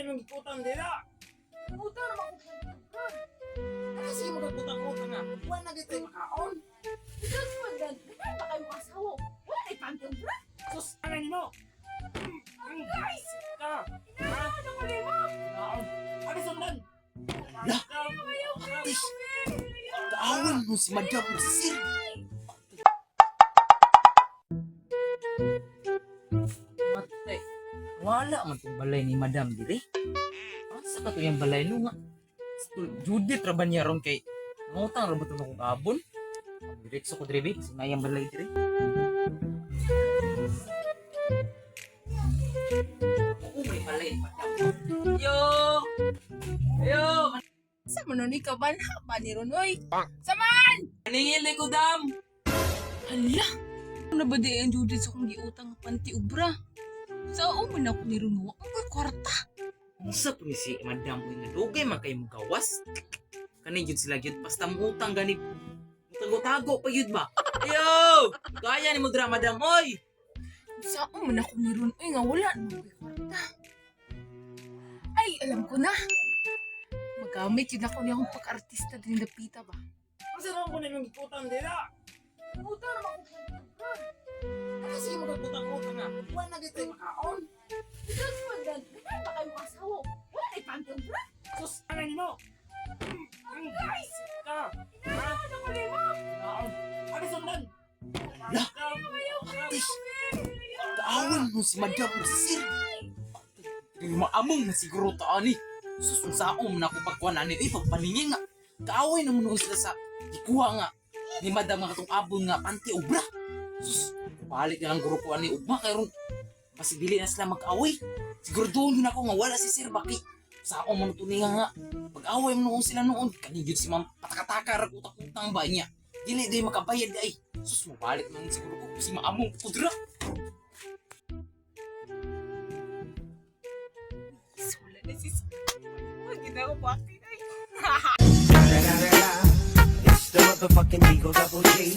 nang giputang dira. Utang naman ko. Kasi mo gagutang-utang nga. Wala na gito yung makaon. Sus, magdan. Ganyan ba kayo mga asawa? Wala na ipantong bra. Sus, anay mo. Guys! Ka. Ano ko rin mo? Makaon. Ano sundan? Lah. Ish, kaawan mo si Madam na sir. Matay. Wala man itong balay ni Madam dire. Asa ka to yung balay no nga? Judith ra ba niya ron kay ngutang ra ba ito akong kabon? Diretso ko dire babe, sinayang balay dire. Oo, may balay ni Madam. Yo! Yo! Sa manon ikaw ba na ba ni Ronoy? Maningil ko dam! Hala! Ano ba di ang Judith sa kong giutang nga panti ubra? Sa uman ako ni Rono, ang kwarta. Musa po ni si Madam mo nga dugay man kayo gawas. Kani yun sila yun, basta mutang gani. Tago-tago pa yun ba? Ayo! Kaya ni mo dra Madam, oy! Sa uman ako ni Ronoy nga wala na may kwarta. Ay, alam ko na. Magamit yun ako niya akong pag-artista din napita ba? Kasi naman ko nang giputang dira. Utang naman ko. Kasi mo gagutang-utang nga. Wala na gito yung makaon. Sus, magdan. Ganyan ba kayo mga asawa? Wala na ipantong bra. Sus, anay mo. Guys! Ka. Ano ko rin mo? Makaon. Ano sundan? Lah. Ish, kaawan mo si Madam na sir. Yung maamong na siguro taan ni. Susunsaom na ako pagkuhan ani. Eh, pagpaningin nga. Kaaway naman nung sila sa ikuha nga. Ni Madam nga katong abon nga panty ubra. Sus, balik na lang guro ko ani ugma kay ron. Kasi dili na sila mag-away. Siguro doon yun ako nga wala si Sir Baki. Sa ako man tuninga nga. Pag-away mo noon sila noon. Kanigid si Ma'am patakataka ragutak-utang ba niya. Dili day makabayad ay. Sus, mabalik man siguro ko si Maamong pudra. Wala na sis. Huwag na ako bakit ay. It's the motherfucking Eagle Double G.